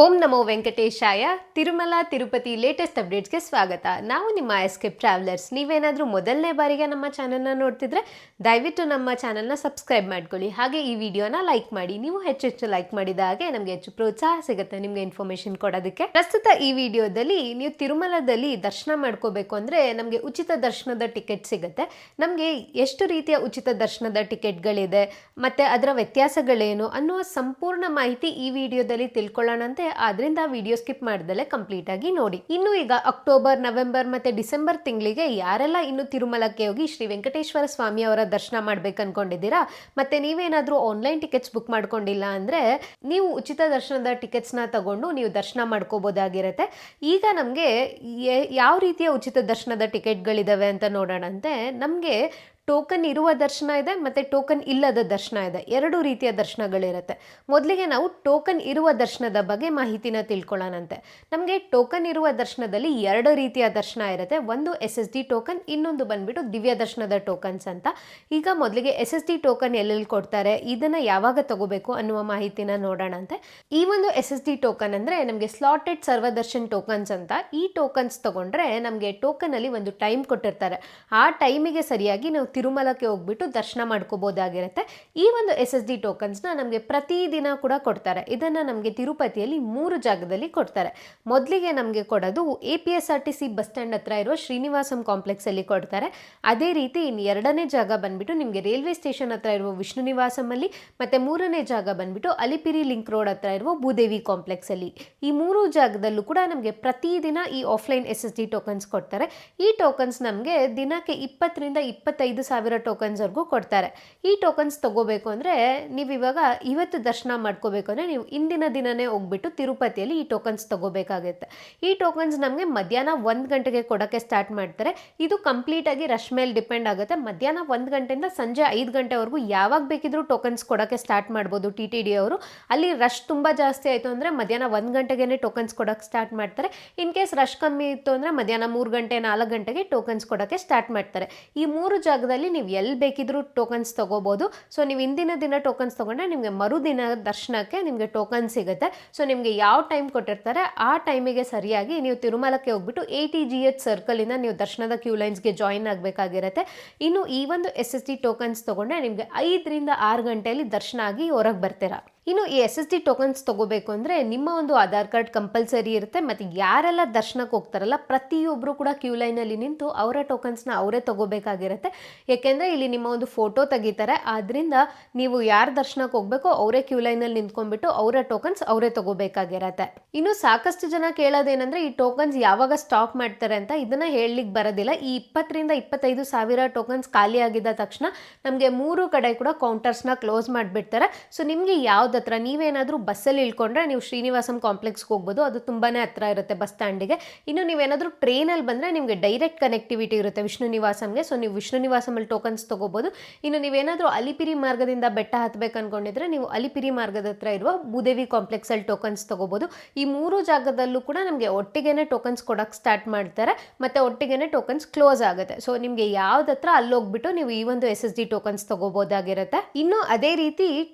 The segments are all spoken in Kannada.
ಓಂ ನಮೋ ವೆಂಕಟೇಶಾಯ. ತಿರುಮಲ ತಿರುಪತಿ ಲೇಟೆಸ್ಟ್ ಅಪ್ಡೇಟ್ಸ್ಗೆ ಸ್ವಾಗತ. ನಾವು ನಿಮ್ಮ ಎಸ್ಕೇಪ್ ಟ್ರಾವೆಲರ್ಸ್. ನೀವೇನಾದರೂ ಮೊದಲನೇ ಬಾರಿಗೆ ನಮ್ಮ ಚಾನಲ್ನ ನೋಡ್ತಿದ್ರೆ ದಯವಿಟ್ಟು ನಮ್ಮ ಚಾನಲ್ನ ಸಬ್ಸ್ಕ್ರೈಬ್ ಮಾಡ್ಕೊಳ್ಳಿ. ಹಾಗೆ ಈ ವಿಡಿಯೋನ ಲೈಕ್ ಮಾಡಿ. ನೀವು ಹೆಚ್ಚೆಚ್ಚು ಲೈಕ್ ಮಾಡಿದ ಹಾಗೆ ನಮಗೆ ಹೆಚ್ಚು ಪ್ರೋತ್ಸಾಹ ಸಿಗುತ್ತೆ ನಿಮಗೆ ಇನ್ಫಾರ್ಮೇಶನ್ ಕೊಡೋದಕ್ಕೆ. ಪ್ರಸ್ತುತ ಈ ವಿಡಿಯೋದಲ್ಲಿ ನೀವು ತಿರುಮಲದಲ್ಲಿ ದರ್ಶನ ಮಾಡ್ಕೋಬೇಕು ಅಂದರೆ ನಮಗೆ ಉಚಿತ ದರ್ಶನದ ಟಿಕೆಟ್ ಸಿಗುತ್ತೆ. ನಮಗೆ ಎಷ್ಟು ರೀತಿಯ ಉಚಿತ ದರ್ಶನದ ಟಿಕೆಟ್ಗಳಿದೆ ಮತ್ತು ಅದರ ವ್ಯತ್ಯಾಸಗಳೇನು ಅನ್ನುವ ಸಂಪೂರ್ಣ ಮಾಹಿತಿ ಈ ವಿಡಿಯೋದಲ್ಲಿ ತಿಳ್ಕೊಳ್ಳೋಣಂತೆ. ಆದ್ರಿಂದ ವಿಡಿಯೋ ಸ್ಕಿಪ್ ಮಾಡ್ದಲೆ ಕಂಪ್ಲೀಟ್ ಆಗಿ ನೋಡಿ. ಇನ್ನು ಈಗ ಅಕ್ಟೋಬರ್, ನವೆಂಬರ್ ಮತ್ತೆ ಡಿಸೆಂಬರ್ ತಿಂಗಳಿಗೆ ಯಾರೆಲ್ಲ ಇನ್ನು ತಿರುಮಲಕ್ಕೆ ಹೋಗಿ ಶ್ರೀ ವೆಂಕಟೇಶ್ವರ ಸ್ವಾಮಿ ಅವರ ದರ್ಶನ ಮಾಡ್ಬೇಕು ಅನ್ಕೊಂಡಿದ್ದೀರಾ, ಮತ್ತೆ ನೀವೇನಾದ್ರೂ ಆನ್ಲೈನ್ ಟಿಕೆಟ್ಸ್ ಬುಕ್ ಮಾಡ್ಕೊಂಡಿಲ್ಲ ಅಂದ್ರೆ ನೀವು ಉಚಿತ ದರ್ಶನದ ಟಿಕೆಟ್ಸ್ ನ ತಗೊಂಡು ನೀವು ದರ್ಶನ ಮಾಡ್ಕೋಬಹುದಾಗಿರುತ್ತೆ. ಈಗ ನಮಗೆ ಯಾವ ರೀತಿಯ ಉಚಿತ ದರ್ಶನದ ಟಿಕೆಟ್ಗಳಿದಾವೆ ಅಂತ ನೋಡೋಣಂತೆ. ನಮಗೆ ಟೋಕನ್ ಇರುವ ದರ್ಶನ ಇದೆ ಮತ್ತು ಟೋಕನ್ ಇಲ್ಲದ ದರ್ಶನ ಇದೆ. ಎರಡು ರೀತಿಯ ದರ್ಶನಗಳಿರುತ್ತೆ. ಮೊದಲಿಗೆ ನಾವು ಟೋಕನ್ ಇರುವ ದರ್ಶನದ ಬಗ್ಗೆ ಮಾಹಿತಿನ ತಿಳ್ಕೊಳ್ಳೋಣಂತೆ. ನಮಗೆ ಟೋಕನ್ ಇರುವ ದರ್ಶನದಲ್ಲಿ ಎರಡು ರೀತಿಯ ದರ್ಶನ ಇರುತ್ತೆ. ಒಂದು SSD ಟೋಕನ್, ಇನ್ನೊಂದು ಬಂದ್ಬಿಟ್ಟು ದಿವ್ಯ ದರ್ಶನದ ಟೋಕನ್ಸ್ ಅಂತ. ಈಗ ಮೊದಲಿಗೆ SSD ಟೋಕನ್ ಎಲ್ಲೆಲ್ಲಿ ಕೊಡ್ತಾರೆ, ಇದನ್ನು ಯಾವಾಗ ತಗೋಬೇಕು ಅನ್ನುವ ಮಾಹಿತಿನ ನೋಡೋಣಂತೆ. ಈ ಒಂದು SSD ಟೋಕನ್ ಅಂದರೆ ನಮಗೆ ಸ್ಲಾಟೆಡ್ ಸರ್ವದರ್ಶನ್ ಟೋಕನ್ಸ್ ಅಂತ. ಈ ಟೋಕನ್ಸ್ ತಗೊಂಡ್ರೆ ನಮಗೆ ಟೋಕನಲ್ಲಿ ಒಂದು ಟೈಮ್ ಕೊಟ್ಟಿರ್ತಾರೆ. ಆ ಟೈಮಿಗೆ ಸರಿಯಾಗಿ ನಾವು ತಿರುಮಲಕ್ಕೆ ಹೋಗ್ಬಿಟ್ಟು ದರ್ಶನ ಮಾಡ್ಕೋಬಹುದಾಗಿರುತ್ತೆ. ಈ ಒಂದು SSD ಟೋಕನ್ಸ್ನ ನಮಗೆ ಪ್ರತಿದಿನ ಕೂಡ ಕೊಡ್ತಾರೆ. ಇದನ್ನು ನಮಗೆ ತಿರುಪತಿಯಲ್ಲಿ 3 ಜಾಗದಲ್ಲಿ ಕೊಡ್ತಾರೆ. ಮೊದಲಿಗೆ ನಮಗೆ ಕೊಡೋದು APSRTC ಬಸ್ ಸ್ಟ್ಯಾಂಡ್ ಹತ್ರ ಇರುವ ಶ್ರೀನಿವಾಸಂ ಕಾಂಪ್ಲೆಕ್ಸ್ ಅಲ್ಲಿ ಕೊಡ್ತಾರೆ. ಅದೇ ರೀತಿ ಎರಡನೇ ಜಾಗ ಬಂದ್ಬಿಟ್ಟು ನಿಮಗೆ ರೈಲ್ವೆ ಸ್ಟೇಷನ್ ಹತ್ರ ಇರುವ ವಿಷ್ಣು ನಿವಾಸಮಲ್ಲಿ, ಮತ್ತೆ ಮೂರನೇ ಜಾಗ ಬಂದ್ಬಿಟ್ಟು ಅಲಿಪಿರಿ ಲಿಂಕ್ ರೋಡ್ ಹತ್ರ ಇರುವ ಭೂದೇವಿ ಕಾಂಪ್ಲೆಕ್ಸ್ ಅಲ್ಲಿ. ಈ 3 ಜಾಗದಲ್ಲೂ ಕೂಡ ನಮಗೆ ಪ್ರತಿದಿನ ಈ ಆಫ್ಲೈನ್ SSD ಟೋಕನ್ಸ್ ಕೊಡ್ತಾರೆ. ಈ ಟೋಕನ್ಸ್ ನಮಗೆ ದಿನಕ್ಕೆ 20 ರಿಂದ 25 ಸಾವಿರ ಟೋಕನ್ಸ್ ವರ್ಗೂ ಕೊಡ್ತಾರೆ. ಈ ಟೋಕನ್ಸ್ ತಗೋಬೇಕು ಅಂದ್ರೆ ನೀವು ಇವಾಗ ಇವತ್ತು ದರ್ಶನ ಮಾಡ್ಕೋಬೇಕು ಅಂದ್ರೆ ನೀವು ಇಂದಿನ ದಿನನೇ ಹೋಗ್ಬಿಟ್ಟು ತಿರುಪತಿಯಲ್ಲಿ ಈ ಟೋಕನ್ಸ್ ತಗೋಬೇಕಾಗುತ್ತೆ. ಈ ಟೋಕನ್ಸ್ ನಮಗೆ ಮಧ್ಯಾಹ್ನ 1 ಗಂಟೆಗೆ ಕೊಡೋಕ್ಕೆ ಸ್ಟಾರ್ಟ್ ಮಾಡ್ತಾರೆ. ಇದು ಕಂಪ್ಲೀಟ್ ಆಗಿ ರಶ್ ಮೇಲೆ ಡಿಪೆಂಡ್ ಆಗುತ್ತೆ. ಮಧ್ಯಾಹ್ನ 1 ಗಂಟೆಯಿಂದ ಸಂಜೆ 5 ಗಂಟೆವರೆಗೂ ಯಾವಾಗ ಬೇಕಿದ್ರೂ ಟೋಕನ್ಸ್ ಕೊಡೋಕ್ಕೆ ಸ್ಟಾರ್ಟ್ ಮಾಡ್ಬೋದು TTD ಅವರು. ಅಲ್ಲಿ ರಶ್ ತುಂಬ ಜಾಸ್ತಿ ಆಯಿತು ಅಂದರೆ ಮಧ್ಯಾಹ್ನ 1 ಗಂಟೆಗೆ ಟೋಕನ್ಸ್ ಕೊಡೋಕ್ಕೆ ಸ್ಟಾರ್ಟ್ ಮಾಡ್ತಾರೆ. ಇನ್ ಕೇಸ್ ರಶ್ ಕಮ್ಮಿ ಇತ್ತು ಅಂದರೆ ಮಧ್ಯಾಹ್ನ 3 ಗಂಟೆ 4 ಗಂಟೆಗೆ ಟೋಕನ್ಸ್ ಕೊಡೋಕ್ಕೆ ಸ್ಟಾರ್ಟ್ ಮಾಡ್ತಾರೆ. ಈ 3 ಜಾಗದಲ್ಲಿ ನೀವು ಎಲ್ಲಿ ಬೇಕಿದ್ರೂ ಟೋಕನ್ಸ್ ತಗೋಬಹುದು. ಸೊ ನೀವು ಇಂದಿನ ದಿನ ಟೋಕನ್ಸ್ ತಗೊಂಡ್ರೆ ನಿಮಗೆ ಮರುದಿನ ದರ್ಶನಕ್ಕೆ ನಿಮಗೆ ಟೋಕನ್ ಸಿಗುತ್ತೆ. ಸೊ ನಿಮಗೆ ಯಾವ ಟೈಮ್ ಕೊಟ್ಟಿರ್ತಾರೆ ಆ ಟೈಮಿಗೆ ಸರಿಯಾಗಿ ನೀವು ತಿರುಮಲಕ್ಕೆ ಹೋಗ್ಬಿಟ್ಟು ATGH ಸರ್ಕಲ್ ಇಂದ ನೀವು ದರ್ಶನದ ಕ್ಯೂ ಲೈನ್ಸ್ಗೆ ಜಾಯಿನ್ ಆಗಬೇಕಾಗಿರುತ್ತೆ. ಇನ್ನು ಈ ಒಂದು SSD ಟೋಕನ್ಸ್ ತಗೊಂಡ್ರೆ ನಿಮಗೆ 5 ರಿಂದ 6 ಗಂಟೆಯಲ್ಲಿ ದರ್ಶನ ಆಗಿ ಹೊರಗೆ ಬರ್ತೀರಾ. ಇನ್ನು ಈ SSD ಟೋಕನ್ಸ್ ತಗೋಬೇಕು ಅಂದರೆ ನಿಮ್ಮ ಒಂದು ಆಧಾರ್ ಕಾರ್ಡ್ ಕಂಪಲ್ಸರಿ ಇರುತ್ತೆ. ಮತ್ತು ಯಾರೆಲ್ಲ ದರ್ಶನಕ್ಕೆ ಹೋಗ್ತಾರಲ್ಲ ಪ್ರತಿಯೊಬ್ಬರು ಕೂಡ ಕ್ಯೂ ಲೈನಲ್ಲಿ ನಿಂತು ಅವರ ಟೋಕನ್ಸ್ನ ಅವರೇ ತಗೋಬೇಕಾಗಿರುತ್ತೆ. ಯಾಕೆಂದರೆ ಇಲ್ಲಿ ನಿಮ್ಮ ಒಂದು ಫೋಟೋ ತೆಗಿತಾರೆ. ಆದ್ದರಿಂದ ನೀವು ಯಾರು ದರ್ಶನಕ್ಕೆ ಹೋಗಬೇಕೋ ಅವರೇ ಕ್ಯೂ ಲೈನಲ್ಲಿ ನಿಂತ್ಕೊಂಡ್ಬಿಟ್ಟು ಅವರ ಟೋಕನ್ಸ್ ಅವರೇ ತಗೋಬೇಕಾಗಿರತ್ತೆ. ಇನ್ನು ಸಾಕಷ್ಟು ಜನ ಕೇಳೋದೇನೆಂದರೆ ಈ ಟೋಕನ್ಸ್ ಯಾವಾಗ ಸ್ಟಾಪ್ ಮಾಡ್ತಾರೆ ಅಂತ. ಇದನ್ನು ಹೇಳಲಿಕ್ಕೆ ಬರೋದಿಲ್ಲ. ಈ 20 ರಿಂದ 25 ಸಾವಿರ ಟೋಕನ್ಸ್ ಖಾಲಿ ಆಗಿದ್ದ ತಕ್ಷಣ ನಮಗೆ 3 ಕಡೆ ಕೂಡ ಕೌಂಟರ್ಸ್ನ ಕ್ಲೋಸ್ ಮಾಡಿಬಿಡ್ತಾರೆ. ಸೊ ನಿಮಗೆ ಯಾವ್ದು ಹತ್ರ ನೀವೇನಾದರೂ ಬಸ್ಸಲ್ಲಿ ಇಳ್ಕೊಂಡ್ರೆ ನೀವು ಶ್ರೀನಿವಾಸಂ ಕಾಂಪ್ಲೆಕ್ಸ್ಗೆ ಹೋಗ್ಬೋದು. ಅದು ತುಂಬಾನೇ ಹತ್ರ ಇರುತ್ತೆ ಬಸ್ ಸ್ಟ್ಯಾಂಡಿಗೆ. ಇನ್ನು ನೀವೇನಾದರೂ ಟ್ರೈನಲ್ಲಿ ಬಂದರೆ ನಿಮಗೆ ಡೈರೆಕ್ಟ್ ಕನೆಕ್ಟಿವಿಟಿ ಇರುತ್ತೆ ವಿಷ್ಣು ನಿವಾಸಂಗೆ. ಸೊ ನೀವು ವಿಷ್ಣು ನಿವಾಸಮಲ್ಲಿ ಟೋಕನ್ಸ್ ತಗೋಬೋದು. ಇನ್ನು ನೀವೇನಾದರೂ ಅಲಿಪಿರಿ ಮಾರ್ಗದಿಂದ ಬೆಟ್ಟ ಹತ್ತಬೇಕು ಅನ್ಕೊಂಡಿದ್ರೆ ನೀವು ಅಲಿಪಿರಿ ಮಾರ್ಗದ ಹತ್ರ ಇರುವ ಭೂದೇವಿ ಕಾಂಪ್ಲೆಕ್ಸಲ್ಲಿ ಟೋಕನ್ಸ್ ತಗೋಬೋದು. ಈ 3 ಜಾಗದಲ್ಲೂ ಕೂಡ ನಮಗೆ ಒಟ್ಟಿಗೆನೆ ಟೋಕನ್ಸ್ ಕೊಡೋಕ್ಕೆ ಸ್ಟಾರ್ಟ್ ಮಾಡ್ತಾರೆ ಮತ್ತು ಒಟ್ಟಿಗೆನೆ ಟೋಕನ್ಸ್ ಕ್ಲೋಸ್ ಆಗುತ್ತೆ. ಸೊ ನಿಮಗೆ ಯಾವ್ದತ್ರ ಅಲ್ಲೋಗ್ಬಿಟ್ಟು ನೀವು ಈ ಒಂದು SSD ಟೋಕನ್ಸ್ ತಗೋಬೋದಾಗಿರುತ್ತೆ. ಇನ್ನು ಅದೇ ರೀತಿ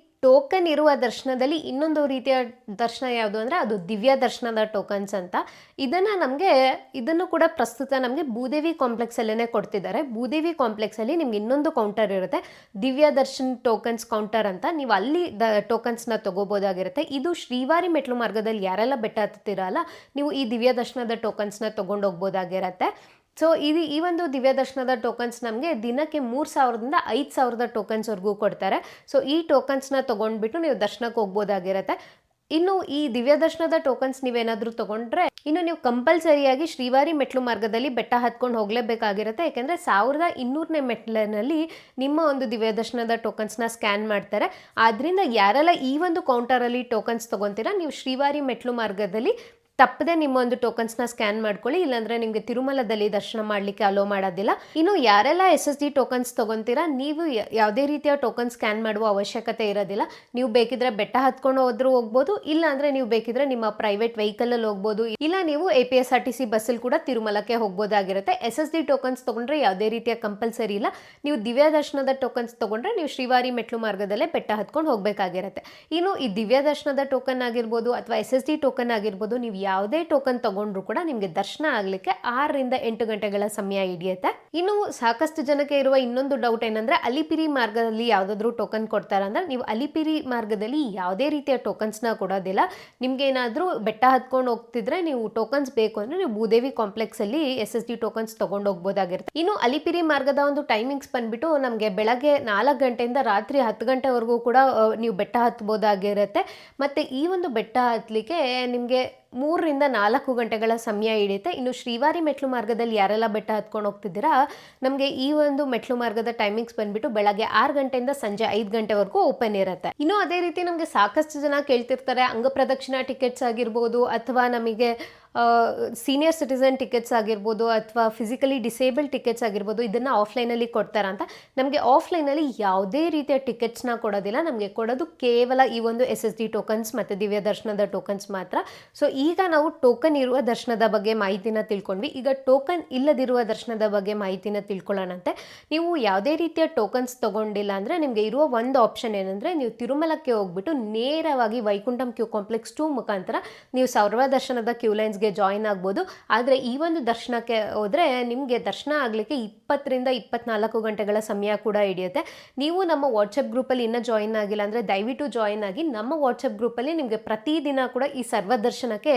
ಟೋಕನ್ ಇರುವ ದರ್ಶನದಲ್ಲಿ ಇನ್ನೊಂದು ರೀತಿಯ ದರ್ಶನ ಯಾವುದು ಅಂದರೆ ಅದು ದಿವ್ಯ ದರ್ಶನದ ಟೋಕನ್ಸ್ ಅಂತ. ಇದನ್ನು ಕೂಡ ಪ್ರಸ್ತುತ ನಮಗೆ ಭೂದೇವಿ ಕಾಂಪ್ಲೆಕ್ಸಲ್ಲೇ ಕೊಡ್ತಿದ್ದಾರೆ. ಭೂದೇವಿ ಕಾಂಪ್ಲೆಕ್ಸಲ್ಲಿ ನಿಮ್ಗೆ ಇನ್ನೊಂದು ಕೌಂಟರ್ ಇರುತ್ತೆ, ದಿವ್ಯ ದರ್ಶನ್ ಟೋಕನ್ಸ್ ಕೌಂಟರ್ ಅಂತ. ನೀವು ಅಲ್ಲಿ ಟೋಕನ್ಸ್ನ ತಗೋಬೋದಾಗಿರುತ್ತೆ. ಇದು ಶ್ರೀವಾರಿ ಮೆಟ್ಲು ಮಾರ್ಗದಲ್ಲಿ ಯಾರೆಲ್ಲ ಬೆಟ್ಟ ಹತ್ತಿರಲ್ಲ ನೀವು ಈ ದಿವ್ಯ ದರ್ಶನದ ಟೋಕನ್ಸ್ನ ತೊಗೊಂಡೋಗ್ಬೋದಾಗಿರುತ್ತೆ. ಸೊ ಈ ಒಂದು ದಿವ್ಯ ದರ್ಶನದ ಟೋಕನ್ಸ್ ನಮಗೆ ದಿನಕ್ಕೆ 3,000ದಿಂದ 5,000 ಟೋಕನ್ಸ್ವರೆಗೂ ಕೊಡ್ತಾರೆ. ಸೊ ಈ ಟೋಕನ್ಸ್ನ ತೊಗೊಂಡ್ಬಿಟ್ಟು ನೀವು ದರ್ಶನಕ್ಕೆ ಹೋಗ್ಬೋದಾಗಿರುತ್ತೆ. ಇನ್ನು ಈ ದಿವ್ಯ ದರ್ಶನದ ಟೋಕನ್ಸ್ ನೀವೇನಾದರೂ ತೊಗೊಂಡ್ರೆ ಇನ್ನು ನೀವು ಕಂಪಲ್ಸರಿಯಾಗಿ ಶ್ರೀವಾರಿ ಮೆಟ್ಲು ಮಾರ್ಗದಲ್ಲಿ ಬೆಟ್ಟ ಹತ್ಕೊಂಡು ಹೋಗಲೇಬೇಕಾಗಿರುತ್ತೆ. ಯಾಕೆಂದರೆ 1200ನೇ ಮೆಟ್ಲಿನಲ್ಲಿ ನಿಮ್ಮ ಒಂದು ದಿವ್ಯ ದರ್ಶನದ ಟೋಕನ್ಸ್ನ ಸ್ಕ್ಯಾನ್ ಮಾಡ್ತಾರೆ. ಆದ್ದರಿಂದ ಯಾರೆಲ್ಲ ಈ ಒಂದು ಕೌಂಟರಲ್ಲಿ ಟೋಕನ್ಸ್ ತೊಗೊತೀರಾ ನೀವು ಶ್ರೀವಾರಿ ಮೆಟ್ಲು ಮಾರ್ಗದಲ್ಲಿ ತಪ್ಪದೆ ನಿಮ್ಮ ಒಂದು ಟೋಕನ್ಸ್ನ ಸ್ಕ್ಯಾನ್ ಮಾಡ್ಕೊಳ್ಳಿ, ಇಲ್ಲಾಂದ್ರೆ ನಿಮಗೆ ತಿರುಮಲದಲ್ಲಿ ದರ್ಶನ ಮಾಡಲಿಕ್ಕೆ ಅಲೋ ಮಾಡೋದಿಲ್ಲ. ಇನ್ನು ಯಾರೆಲ್ಲ SSD ಟೋಕನ್ಸ್ ತಗೊಂತೀರಾ, ನೀವು ಯಾವುದೇ ರೀತಿಯ ಟೋಕನ್ ಸ್ಕ್ಯಾನ್ ಮಾಡುವ ಅವಶ್ಯಕತೆ ಇರೋದಿಲ್ಲ. ನೀವು ಬೇಕಿದ್ರೆ ಬೆಟ್ಟ ಹತ್ಕೊಂಡು ಹೋದ್ರೂ ಹೋಗ್ಬೋದು, ಇಲ್ಲ ಅಂದ್ರೆ ನೀವು ಬೇಕಿದ್ರೆ ನಿಮ್ಮ ಪ್ರೈವೇಟ್ ವೆಹಿಕಲ್ ಅಲ್ಲಿ ಹೋಗ್ಬೋದು, ಇಲ್ಲ ನೀವು APSRTC ಬಸ್ಸಲ್ಲಿ ಕೂಡ ತಿರುಮಲಕ್ಕೆ ಹೋಗ್ಬೋದಾಗಿರುತ್ತೆ. SSD ಟೋಕನ್ಸ್ ತಗೊಂಡ್ರೆ ಯಾವುದೇ ರೀತಿಯ ಕಂಪಲ್ಸರಿ ಇಲ್ಲ. ನೀವು ದಿವ್ಯ ದರ್ಶನದ ಟೋಕನ್ಸ್ ತಗೊಂಡ್ರೆ ನೀವು ಶ್ರೀವಾರಿ ಮೆಟ್ಲು ಮಾರ್ಗದಲ್ಲೇ ಬೆಟ್ಟ ಹತ್ಕೊಂಡು ಹೋಗ್ಬೇಕಾಗಿರುತ್ತೆ. ಇನ್ನು ಈ ದಿವ್ಯ ದರ್ಶನದ ಟೋಕನ್ ಆಗಿರ್ಬೋದು ಅಥವಾ SSD ಟೋಕನ್ ಆಗಿರ್ಬೋದು, ನೀವು ಯಾವುದೇ ಟೋಕನ್ ತಗೊಂಡ್ರು ಕೂಡ ನಿಮಗೆ ದರ್ಶನ ಆಗ್ಲಿಕ್ಕೆ 6 ರಿಂದ 8 ಗಂಟೆಗಳ ಸಮಯ ಹಿಡಿಯುತ್ತೆ. ಇನ್ನು ಸಾಕಷ್ಟು ಜನಕ್ಕೆ ಇರುವ ಇನ್ನೊಂದು ಡೌಟ್ ಏನಂದ್ರೆ, ಅಲಿಪಿರಿ ಮಾರ್ಗದಲ್ಲಿ ಯಾವ್ದಾದ್ರು ಟೋಕನ್ ಕೊಡ್ತಾರ ಅಂದ್ರೆ, ನೀವು ಅಲಿಪಿರಿ ಮಾರ್ಗದಲ್ಲಿ ಯಾವುದೇ ರೀತಿಯ ಟೋಕನ್ಸ್ ನ ಕೊಡೋದಿಲ್ಲ. ನಿಮ್ಗೆ ಏನಾದ್ರೂ ಬೆಟ್ಟ ಹತ್ಕೊಂಡು ಹೋಗ್ತಿದ್ರೆ ನೀವು ಟೋಕನ್ಸ್ ಬೇಕು ಅಂದ್ರೆ ನೀವು ಭೂದೇವಿ ಕಾಂಪ್ಲೆಕ್ಸ್ ಅಲ್ಲಿ SSD ಟೋಕನ್ಸ್ ತಗೊಂಡು ಹೋಗ್ಬೋದಾಗಿರುತ್ತೆ. ಇನ್ನು ಅಲಿಪಿರಿ ಮಾರ್ಗದ ಒಂದು ಟೈಮಿಂಗ್ಸ್ ಬಂದ್ಬಿಟ್ಟು ನಮಗೆ ಬೆಳಗ್ಗೆ 4 ಗಂಟೆಯಿಂದ ರಾತ್ರಿ 10 ಗಂಟೆವರೆಗೂ ಕೂಡ ನೀವು ಬೆಟ್ಟ ಹತ್ಬೋದಾಗಿರುತ್ತೆ. ಮತ್ತೆ ಈ ಒಂದು ಬೆಟ್ಟ ಹತ್ತಲಿಕ್ಕೆ ನಿಮಗೆ 3 ರಿಂದ 4 ಗಂಟೆಗಳ ಸಮಯ ಹಿಡಿಯುತ್ತೆ. ಇನ್ನು ಶ್ರೀವಾರಿ ಮೆಟ್ಲು ಮಾರ್ಗದಲ್ಲಿ ಯಾರೆಲ್ಲ ಬೆಟ್ಟ ಹತ್ಕೊಂಡು ಹೋಗ್ತಿದ್ದೀರಾ, ನಮಗೆ ಈ ಒಂದು ಮೆಟ್ಲು ಮಾರ್ಗದ ಟೈಮಿಂಗ್ಸ್ ಬಂದ್ಬಿಟ್ಟು ಬೆಳಗ್ಗೆ 6 ಗಂಟೆಯಿಂದ ಸಂಜೆ 5 ಗಂಟೆವರೆಗೂ ಓಪನ್ ಇರುತ್ತೆ. ಇನ್ನು ಅದೇ ರೀತಿ ನಮಗೆ ಸಾಕಷ್ಟು ಜನ ಕೇಳ್ತಿರ್ತಾರೆ, ಅಂಗ ಪ್ರದಕ್ಷಿಣಾ ಟಿಕೆಟ್ಸ್ ಆಗಿರ್ಬೋದು ಅಥವಾ ನಮಗೆ ಸೀನಿಯರ್ ಸಿಟಿಸನ್ ಟಿಕೆಟ್ಸ್ ಆಗಿರ್ಬೋದು ಅಥವಾ ಫಿಸಿಕಲಿ ಡಿಸೇಬಲ್ ಟಿಕೆಟ್ಸ್ ಆಗಿರ್ಬೋದು, ಇದನ್ನು ಆಫ್ಲೈನಲ್ಲಿ ಕೊಡ್ತಾರ ಅಂತ. ನಮಗೆ ಆಫ್ಲೈನಲ್ಲಿ ಯಾವುದೇ ರೀತಿಯ ಟಿಕೆಟ್ಸ್ನ ಕೊಡೋದಿಲ್ಲ. ನಮಗೆ ಕೊಡೋದು ಕೇವಲ ಈ ಒಂದು SSD ಟೋಕನ್ಸ್ ಮತ್ತು ದಿವ್ಯ ದರ್ಶನದ ಟೋಕನ್ಸ್ ಮಾತ್ರ. ಸೊ ಈಗ ನಾವು ಟೋಕನ್ ಇರುವ ದರ್ಶನದ ಬಗ್ಗೆ ಮಾಹಿತಿನ ತಿಳ್ಕೊಂಡ್ವಿ. ಈಗ ಟೋಕನ್ ಇಲ್ಲದಿರುವ ದರ್ಶನದ ಬಗ್ಗೆ ಮಾಹಿತಿನ ತಿಳ್ಕೊಳ್ಳೋಣಂತೆ. ನೀವು ಯಾವುದೇ ರೀತಿಯ ಟೋಕನ್ಸ್ ತಗೊಂಡಿಲ್ಲ ಅಂದರೆ ನಿಮಗೆ ಇರುವ ಒಂದು ಆಪ್ಷನ್ ಏನಂದರೆ, ನೀವು ತಿರುಮಲಕ್ಕೆ ಹೋಗ್ಬಿಟ್ಟು ನೇರವಾಗಿ ವೈಕುಂಠಂ ಕ್ಯೂ ಕಾಂಪ್ಲೆಕ್ಸ್ 2 ಮುಖಾಂತರ ನೀವು ಸರ್ವದರ್ಶನದ ಕ್ಯೂ ಲೈನ್ಸ್ ಜಾಯಿನ್ ಆಗ್ಬೋದು. ಆದರೆ ಈ ಒಂದು ದರ್ಶನಕ್ಕೆ ಹೋದರೆ ನಿಮಗೆ ದರ್ಶನ ಆಗಲಿಕ್ಕೆ 20 ರಿಂದ 24 ಗಂಟೆಗಳ ಸಮಯ ಕೂಡ ಹಿಡಿಯುತ್ತೆ. ನೀವು ನಮ್ಮ ವಾಟ್ಸಪ್ ಗ್ರೂಪಲ್ಲಿ ಇನ್ನೂ ಜಾಯಿನ್ ಆಗಿಲ್ಲ ಅಂದರೆ ದಯವಿಟ್ಟು ಜಾಯಿನ್ ಆಗಿ. ನಮ್ಮ ವಾಟ್ಸಪ್ ಗ್ರೂಪಲ್ಲಿ ನಿಮಗೆ ಪ್ರತಿದಿನ ಕೂಡ ಈ ಸರ್ವದರ್ಶನಕ್ಕೆ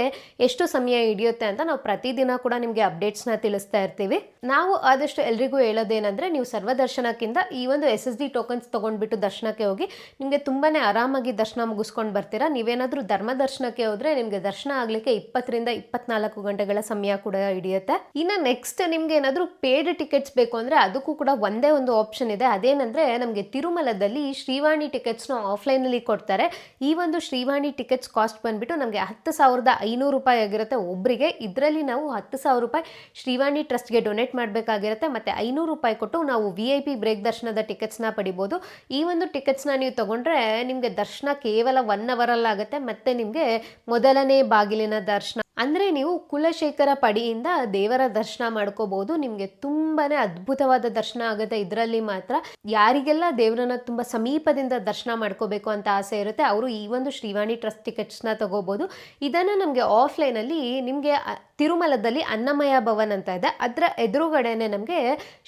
ಎಷ್ಟು ಸಮಯ ಹಿಡಿಯುತ್ತೆ ಅಂತ ನಾವು ಪ್ರತಿದಿನ ಕೂಡ ನಿಮಗೆ ಅಪ್ಡೇಟ್ಸ್ನ ತಿಳಿಸ್ತಾ ಇರ್ತೀವಿ. ನಾವು ಆದಷ್ಟು ಎಲ್ರಿಗೂ ಹೇಳೋದೇನೆಂದರೆ, ನೀವು ಸರ್ವದರ್ಶನಕ್ಕಿಂತ ಈ ಒಂದು SSD ಟೋಕನ್ಸ್ ತೊಗೊಂಡ್ಬಿಟ್ಟು ದರ್ಶನಕ್ಕೆ ಹೋಗಿ ನಿಮಗೆ ತುಂಬಾ ಆರಾಮಾಗಿ ದರ್ಶನ ಮುಗಿಸ್ಕೊಂಡು ಬರ್ತೀರಾ. ನೀವೇನಾದರೂ ಧರ್ಮ ದರ್ಶನಕ್ಕೆ ಹೋದರೆ ನಿಮಗೆ ದರ್ಶನ ಆಗಲಿಕ್ಕೆ 20 ರಿಂದ 24 ಗಂಟೆಗಳ ಸಮಯ ಕೂಡ ಹಿಡಿಯುತ್ತೆ. ಇನ್ನು ನೆಕ್ಸ್ಟ್ ನಿಮ್ಗೆ ಏನಾದರೂ ಪೇಡ್ ಟಿಕೆಟ್ಸ್ ಬೇಕು ಅಂದರೆ ಅದಕ್ಕೂ ಕೂಡ ಒಂದೇ ಒಂದು ಆಪ್ಷನ್ ಇದೆ. ಅದೇನಂದರೆ, ನಮಗೆ ತಿರುಮಲದಲ್ಲಿ ಶ್ರೀವಾಣಿ ಟಿಕೆಟ್ಸ್ನ ಆಫ್ಲೈನಲ್ಲಿ ಕೊಡ್ತಾರೆ. ಈ ಒಂದು ಶ್ರೀವಾಣಿ ಟಿಕೆಟ್ಸ್ ಕಾಸ್ಟ್ ಬಂದ್ಬಿಟ್ಟು ನಮಗೆ 10,500 ರೂಪಾಯಿ ಆಗಿರುತ್ತೆ ಒಬ್ಬರಿಗೆ. ಇದರಲ್ಲಿ ನಾವು 10,000 ರೂಪಾಯಿ ಶ್ರೀವಾಣಿ ಟ್ರಸ್ಟ್ಗೆ ಡೊನೇಟ್ ಮಾಡಬೇಕಾಗಿರುತ್ತೆ. ಮತ್ತು 500 ರೂಪಾಯಿ ಕೊಟ್ಟು ನಾವು VIP ಬ್ರೇಕ್ ದರ್ಶನದ ಟಿಕೆಟ್ಸ್ನ ಪಡಿಬೋದು. ಈ ಒಂದು ಟಿಕೆಟ್ಸ್ನ ನೀವು ತಗೊಂಡ್ರೆ ನಿಮಗೆ ದರ್ಶನ ಕೇವಲ 1 ಅವರಲ್ಲಾಗುತ್ತೆ. ಮತ್ತು ನಿಮಗೆ ಮೊದಲನೇ ಬಾಗಿಲಿನ ದರ್ಶನ ಅಂದರೆ ನೀವು ಕುಲಶೇಖರ ಪಡಿಯಿಂದ ದೇವರ ದರ್ಶನ ಮಾಡ್ಕೋಬಹುದು. ನಿಮಗೆ ತುಂಬಾನೇ ಅದ್ಭುತವಾದ ದರ್ಶನ ಆಗುತ್ತೆ. ಇದರಲ್ಲಿ ಮಾತ್ರ ಯಾರಿಗೆಲ್ಲ ದೇವರನ್ನ ತುಂಬ ಸಮೀಪದಿಂದ ದರ್ಶನ ಮಾಡ್ಕೋಬೇಕು ಅಂತ ಆಸೆ ಇರುತ್ತೆ ಅವರು ಈ ಒಂದು ಶ್ರೀವಾಣಿ ಟ್ರಸ್ಟ್ ಟಿಕೆಟ್ಸ್ನ ತಗೋಬಹುದು. ಇದನ್ನು ನಮಗೆ ಆಫ್ಲೈನಲ್ಲಿ ನಿಮಗೆ ತಿರುಮಲದಲ್ಲಿ ಅನ್ನಮಯ ಭವನ್ ಅಂತ ಇದೆ, ಅದರ ಎದುರುಗಡೆನೆ ನಮಗೆ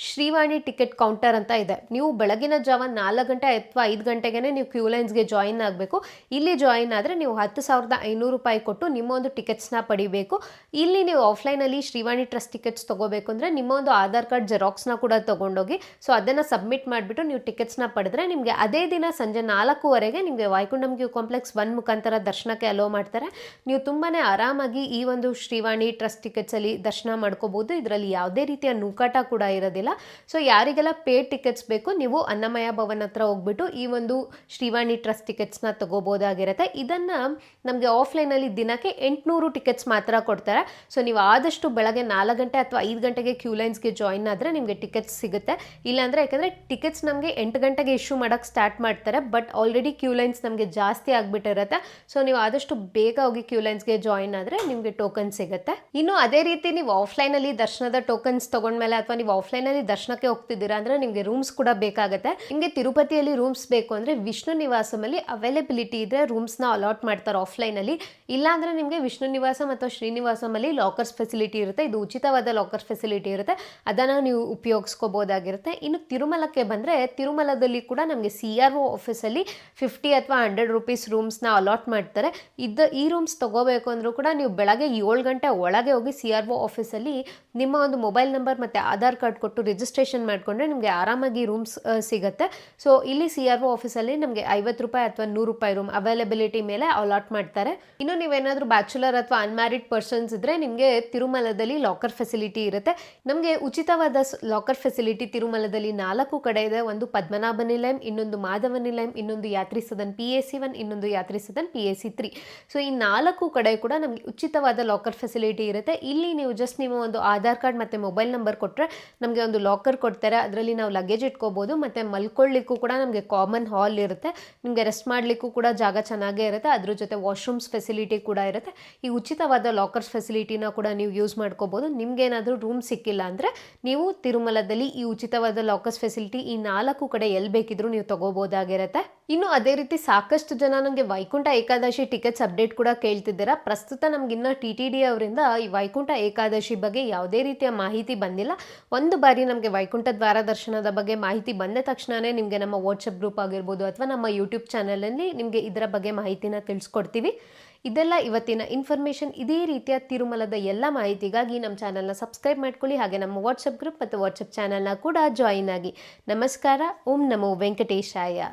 ಶ್ರೀವಾಣಿ ಟಿಕೆಟ್ ಕೌಂಟರ್ ಅಂತ ಇದೆ. ನೀವು ಬೆಳಗಿನ ಜಾವ 4 ಗಂಟೆ ಅಥವಾ 5 ಗಂಟೆಗೆ ನೀವು ಕ್ಯೂ ಲೈನ್ಸ್ಗೆ ಜಾಯಿನ್ ಆಗಬೇಕು. ಇಲ್ಲಿ ಜಾಯಿನ್ ಆದರೆ ನೀವು 10,500 ರೂಪಾಯಿ ಕೊಟ್ಟು ನಿಮ್ಮ ಒಂದು ಟಿಕೆಟ್ಸ್ನ ಪಡಿಬೇಕು. ಇಲ್ಲಿ ನೀವು ಆಫ್ಲೈನಲ್ಲಿ ಶ್ರೀವಾಣಿ ಟ್ರಸ್ಟ್ ಟಿಕೆಟ್ಸ್ ತಗೋಬೇಕು ಅಂದರೆ ನಿಮ್ಮ ಒಂದು ಆಧಾರ್ ಕಾರ್ಡ್ ಜೆರಾಕ್ಸ್ನ ಕೂಡ ತಗೊಂಡೋಗಿ, ಸೊ ಅದನ್ನು ಸಬ್ಮಿಟ್ ಮಾಡಿಬಿಟ್ಟು ನೀವು ಟಿಕೆಟ್ಸ್ನ ಪಡೆದ್ರೆ ನಿಮಗೆ ಅದೇ ದಿನ ಸಂಜೆ 4:15ಗೆ ನಿಮಗೆ ವೈಕುಂಠಂ ಕ್ಯೂ ಕಾಂಪ್ಲೆಕ್ಸ್ 1 ಮುಖಾಂತರ ದರ್ಶನಕ್ಕೆ ಅಲೋ ಮಾಡ್ತಾರೆ. ನೀವು ತುಂಬಾ ಆರಾಮಾಗಿ ಈ ಒಂದು ಶ್ರೀವಾಣಿ ಟ್ರಸ್ಟ್ ಟಿಕೆಟ್ಸಲ್ಲಿ ದರ್ಶನ ಮಾಡ್ಕೋಬಹುದು. ಇದರಲ್ಲಿ ಯಾವುದೇ ರೀತಿಯ ನೂಕಾಟ ಕೂಡ ಇರೋದಿಲ್ಲ. ಸೊ ಯಾರಿಗೆಲ್ಲ ಪೇಡ್ ಟಿಕೆಟ್ಸ್ ಬೇಕು ನೀವು ಅನ್ನಮಯ ಭವನ್ ಹತ್ರ ಹೋಗ್ಬಿಟ್ಟು ಈ ಒಂದು ಶ್ರೀವಾಣಿ ಟ್ರಸ್ಟ್ ಟಿಕೆಟ್ಸ್ನ ತಗೋಬೋದಾಗಿರುತ್ತೆ. ಇದನ್ನು ನಮಗೆ ಆಫ್ಲೈನಲ್ಲಿ ದಿನಕ್ಕೆ 800 ಟಿಕೆಟ್ಸ್ ಮಾತ್ರ ಕೊಡ್ತಾರೆ. ಸೊ ನೀವು ಆದಷ್ಟು ಬೆಳಗ್ಗೆ 4 ಗಂಟೆ ಅಥವಾ 5 ಗಂಟೆಗೆ ಕ್ಯೂ ಲೈನ್ಸ್ಗೆ ಜಾಯಿನ್ ಆದರೆ ನಿಮಗೆ ಟಿಕೆಟ್ಸ್ ಸಿಗುತ್ತೆ. ಇಲ್ಲಾಂದರೆ ಯಾಕಂದರೆ ಟಿಕೆಟ್ಸ್ ನಮಗೆ 8 ಗಂಟೆಗೆ ಇಶ್ಯೂ ಮಾಡೋಕ್ಕೆ ಸ್ಟಾರ್ಟ್ ಮಾಡ್ತಾರೆ, ಬಟ್ ಆಲ್ರೆಡಿ ಕ್ಯೂ ಲೈನ್ಸ್ ನಮಗೆ ಜಾಸ್ತಿ ಆಗಿಬಿಟ್ಟಿರುತ್ತೆ. ಸೊ ನೀವು ಆದಷ್ಟು ಬೇಗ ಹೋಗಿ ಕ್ಯೂ ಲೈನ್ಸ್ಗೆ ಜಾಯಿನ್ ಆದರೆ ನಿಮಗೆ ಟೋಕನ್ ಸಿಗುತ್ತೆ. ಇನ್ನು ಅದೇ ರೀತಿ ನೀವು ಆಫ್ಲೈನಲ್ಲಿ ದರ್ಶನದ ಟೋಕನ್ಸ್ ತಗೊಂಡ್ಮೇಲೆ ಅಥವಾ ನೀವು ಆಫ್ಲೈನಲ್ಲಿ ದರ್ಶನಕ್ಕೆ ಹೋಗ್ತಿದ್ದೀರಾ ಅಂದರೆ ನಿಮಗೆ ರೂಮ್ಸ್ ಕೂಡ ಬೇಕಾಗುತ್ತೆ. ನಿಮಗೆ ತಿರುಪತಿಯಲ್ಲಿ ರೂಮ್ಸ್ ಬೇಕು ಅಂದರೆ ವಿಷ್ಣು ನಿವಾಸಮಲ್ಲಿ ಅವೈಲೇಬಿಲಿಟಿ ಇದ್ದರೆ ರೂಮ್ಸ್ನ ಅಲಾಟ್ ಮಾಡ್ತಾರೆ ಆಫ್ಲೈನಲ್ಲಿ. ಇಲ್ಲಾಂದರೆ ನಿಮಗೆ ವಿಷ್ಣು ನಿವಾಸ ಮತ್ತು ಶ್ರೀನಿವಾಸಮಲ್ಲಿ ಲಾಕರ್ಸ್ ಫೆಸಿಲಿಟಿ ಇರುತ್ತೆ. ಇದು ಉಚಿತವಾದ ಲಾಕರ್ ಫೆಸಿಲಿಟಿ ಇರುತ್ತೆ, ಅದನ್ನು ನೀವು ಉಪಯೋಗಿಸ್ಕೋಬೋದಾಗಿರುತ್ತೆ. ಇನ್ನು ತಿರುಮಲಕ್ಕೆ ಬಂದರೆ ತಿರುಮಲದಲ್ಲಿ ಕೂಡ ನಮಗೆ CRO ಆಫೀಸಲ್ಲಿ 50 ಅಥವಾ 100 ರೂಪೀಸ್ ರೂಮ್ಸ್ನ ಅಲಾಟ್ ಮಾಡ್ತಾರೆ. ಈ ರೂಮ್ಸ್ ತಗೋಬೇಕು ಅಂದರೂ ಕೂಡ ನೀವು ಬೆಳಗ್ಗೆ 7 ಗಂಟೆ ಒಳಗೆ ಒಳಗೆ ಹೋಗಿ CRO ಆಫೀಸಲ್ಲಿ ನಿಮ್ಮ ಒಂದು ಮೊಬೈಲ್ ನಂಬರ್ ಮತ್ತು ಆಧಾರ್ ಕಾರ್ಡ್ ಕೊಟ್ಟು ರಿಜಿಸ್ಟ್ರೇಷನ್ ಮಾಡಿಕೊಂಡ್ರೆ ನಿಮಗೆ ಆರಾಮಾಗಿ ರೂಮ್ಸ್ ಸಿಗುತ್ತೆ. ಸೊ ಇಲ್ಲಿ CRO ಆಫೀಸಲ್ಲಿ ನಮಗೆ ₹50 ಅಥವಾ ₹100 ರೂಮ್ ಅವೈಲಬಿಲಿಟಿ ಮೇಲೆ ಅಲಾಟ್ ಮಾಡ್ತಾರೆ. ಇನ್ನು ನೀವೇನಾದರೂ ಬ್ಯಾಚುಲರ್ ಅಥವಾ ಅನ್ಮ್ಯಾರಿಡ್ ಪರ್ಸನ್ಸ್ ಇದ್ದರೆ ನಿಮಗೆ ತಿರುಮಲದಲ್ಲಿ ಲಾಕರ್ ಫೆಸಿಲಿಟಿ ಇರುತ್ತೆ. ನಮಗೆ ಉಚಿತವಾದ ಲಾಕರ್ ಫೆಸಿಲಿಟಿ ತಿರುಮಲದಲ್ಲಿ 4 ಕಡೆ ಇದೆ. ಒಂದು ಪದ್ಮನಾಭ ನಿಲಯಂ, ಇನ್ನೊಂದು ಮಾಧವ ನಿಲಯಂ, ಇನ್ನೊಂದು ಯಾತ್ರಿ ಸದನ್ PAC1, ಇನ್ನೊಂದು ಯಾತ್ರಿ ಸದನ್ PAC3. ಸೊ ಈ 4 ಕಡೆ ಕೂಡ ನಮಗೆ ಉಚಿತವಾದ ಲಾಕರ್ ಫೆಸಿಲಿಟಿ ಇರುತ್ತೆ. ಇಲ್ಲಿ ನೀವು ಜಸ್ಟ್ ನಿಮ್ಮ ಒಂದು ಆಧಾರ್ ಕಾರ್ಡ್ ಮತ್ತು ಮೊಬೈಲ್ ನಂಬರ್ ಕೊಟ್ಟರೆ ನಮಗೆ ಒಂದು ಲಾಕರ್ ಕೊಡ್ತಾರೆ. ಅದರಲ್ಲಿ ನಾವು ಲಗೇಜ್ ಇಟ್ಕೋಬೋದು ಮತ್ತು ಮಲ್ಕೊಳ್ಳಿಕ್ಕೂ ಕೂಡ ನಮಗೆ ಕಾಮನ್ ಹಾಲ್ ಇರುತ್ತೆ. ನಿಮಗೆ ರೆಸ್ಟ್ ಮಾಡಲಿಕ್ಕೂ ಕೂಡ ಜಾಗ ಚೆನ್ನಾಗೇ ಇರುತ್ತೆ. ಅದ್ರ ಜೊತೆ ವಾಶ್ರೂಮ್ಸ್ ಫೆಸಿಲಿಟಿ ಕೂಡ ಇರುತ್ತೆ. ಈ ಉಚಿತವಾದ ಲಾಕರ್ಸ್ ಫೆಸಿಲಿಟಿನ ಕೂಡ ನೀವು ಯೂಸ್ ಮಾಡ್ಕೋಬೋದು. ನಿಮ್ಗೇನಾದರೂ ರೂಮ್ ಸಿಕ್ಕಿಲ್ಲ ಅಂದರೆ ನೀವು ತಿರುಮಲದಲ್ಲಿ ಈ ಉಚಿತವಾದ ಲಾಕರ್ಸ್ ಫೆಸಿಲಿಟಿ ಈ 4 ಕಡೆ ಎಲ್ಲಿ ಬೇಕಿದ್ರೂ ನೀವು ತಗೋಬೋದಾಗಿರುತ್ತೆ. ಇನ್ನು ಅದೇ ರೀತಿ ಸಾಕಷ್ಟು ಜನ ನಮಗೆ ವೈಕುಂಠ ಏಕಾದಶಿ ಟಿಕೆಟ್ಸ್ ಅಪ್ಡೇಟ್ ಕೂಡ ಕೇಳ್ತಿದ್ದೀರಾ. ಪ್ರಸ್ತುತ ನಮಗಿನ್ನ TTD ಅವರಿಂದ ಈ ವೈಕುಂಠ ಏಕಾದಶಿ ಬಗ್ಗೆ ಯಾವುದೇ ರೀತಿಯ ಮಾಹಿತಿ ಬಂದಿಲ್ಲ. ಒಂದು ಬಾರಿ ನಮಗೆ ವೈಕುಂಠ ದ್ವಾರ ದರ್ಶನದ ಬಗ್ಗೆ ಮಾಹಿತಿ ಬಂದ ತಕ್ಷಣವೇ ನಿಮಗೆ ನಮ್ಮ ವಾಟ್ಸಪ್ ಗ್ರೂಪ್ ಆಗಿರ್ಬೋದು ಅಥವಾ ನಮ್ಮ ಯೂಟ್ಯೂಬ್ ಚಾನಲಲ್ಲಿ ನಿಮಗೆ ಇದರ ಬಗ್ಗೆ ಮಾಹಿತಿನ ತಿಳಿಸ್ಕೊಡ್ತೀವಿ. ಇದೆಲ್ಲ ಇವತ್ತಿನ ಇನ್ಫಾರ್ಮೇಷನ್. ಇದೇ ರೀತಿಯ ತಿರುಮಲದ ಎಲ್ಲ ಮಾಹಿತಿಗಾಗಿ ನಮ್ಮ ಚಾನಲ್ನ ಸಬ್ಸ್ಕ್ರೈಬ್ ಮಾಡ್ಕೊಳ್ಳಿ. ಹಾಗೆ ನಮ್ಮ ವಾಟ್ಸಪ್ ಗ್ರೂಪ್ ಮತ್ತು ವಾಟ್ಸಪ್ ಚಾನಲ್ನ ಕೂಡ ಜಾಯಿನ್ ಆಗಿ. ನಮಸ್ಕಾರ. ಓಂ ನಮೋ ವೆಂಕಟೇಶಾಯ.